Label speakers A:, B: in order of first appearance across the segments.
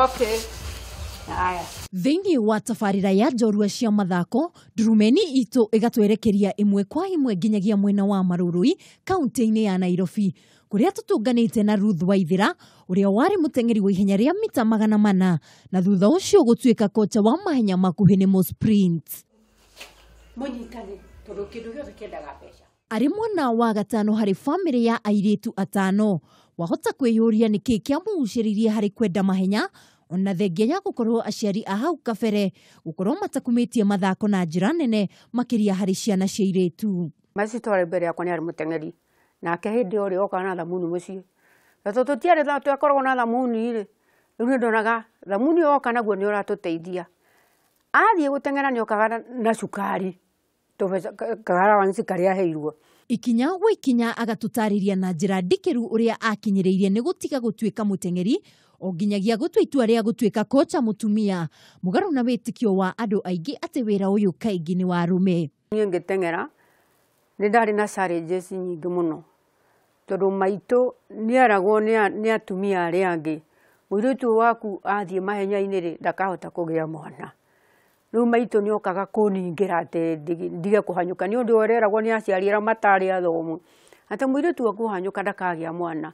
A: Okay. Haya.
B: Thiini wa tabarira ya njorua cia mathako, ndurumeni itu igatwerekeria imwe kwa imwe nginyagia mwena wa Marurui, kaunti-ini ya Nairobi. Kuria tutunganite na Ruth Waithera, uria wari mutengeri wa ihenya ria mita 400 na thutha ucio gutuika kocha wa mahenya makuhi ni sprint.
A: Munyitane tondu kindu giothe kiendaga mbeca.
B: Ari mwana wa gatano hari family ya airitu atano, wahota kwiyuria niki kiamuguciririe hari kwenda mahenya, ona thengia ya gukorwo aciari a hau kabere gukorwo matakumitie mathako na njira nene makiria hari ciana cia airitu.
C: Macitware mbere yakwa ni ari mutengeri nake hindi ori oka na thamuni mucii to tutiare tha twakorwo na thamuni ri riu ndonaga thamuni oka naguo ni uratuteithia athie gutengera ni okaga na cukari kagara wansi karia heirwo
B: ikinya agatutariria na njira ndikiru uria akinyiriirie ni gutiga gutuika mutengeri o nginyagia gutua itua ria gutuika kocha mutumia mugaru na witikio wa andu aingi ati wira uyu kaingi ni wa rume.
C: Ni ngitengera ni ndari na challenges nyingi muno tondu maitu ni aragwo ni atumia aria angi muiritu waku athie mahenya-ini ri ndakahota kugia mwana riu maitu ni okaga kuningira ati ndige kuhanyuka ni undu oreragwo ni aciari ara matari athomu ati muiritu waku hanyuka ndakagia mwana.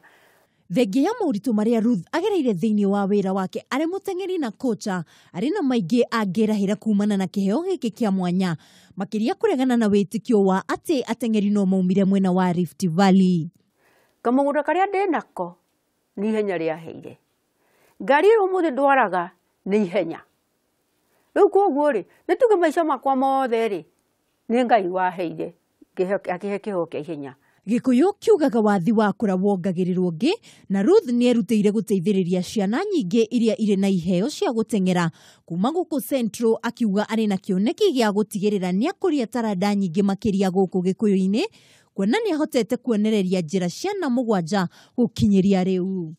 B: Thengia ya mauritu maria Ruth agereire thiini wa wira wake ari mutengeri na kocha ari na maingi angirahira kumana na kiheo giki kia mwanya makiria kuregana na witikio wa ati atengeri no maumire mwena wa Rift Valley.
C: Kamugunda karia ndenako ni ihenya ria heire ngari ro muthe ndwaraga ni ihenya riu koguo ri nituge maica makwa mothe ri ni Ngai wa heire akihe kiheo kia ihenya.
B: Gikuyu kiugaga wathi wa kura wongagirirwo ngi na Ruth ni erutire guteithiriria ciana nyingi iria ire na iheo cia gutengera kuma guku Central akiuga ari na kioneki gia gutigirira ni akuria taranda nyingi makiria guku Gikuyu-ini kuona ni ahotete kuonereria njira ciana 7 gukinyiria riu.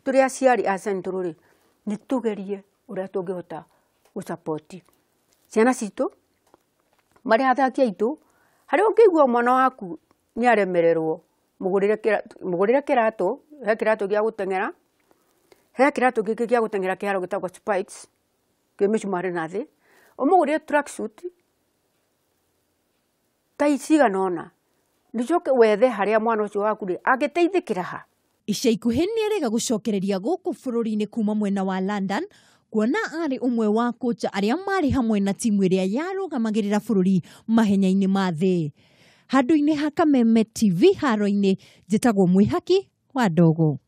C: Turi aciari a Central ri ni tugerie uria tungihota gusupport ciana citu mari athaki aitu hari ukigwa mwana waku ni aremererwo mugurire kiratu he kiratu gia gutengera he kiratu giki gia gutengera kiharo gitagwo spikes kimicumari na thi umugurire tracksuit taiciga nona nicoke wethe haria mwana ucio waku ri agiteithikira ha.
B: Ica ikuhi ni arega gucokereria guku bururi-ini kuma mwena wa London kuona ari umwe wa kocha aria mari hamwe na timu iria yarugamagirira bururi mahenya-ini ma thi. Handu-ini ha Kameme TV haro-ini njitagwo Mwihaki wa Ndogo.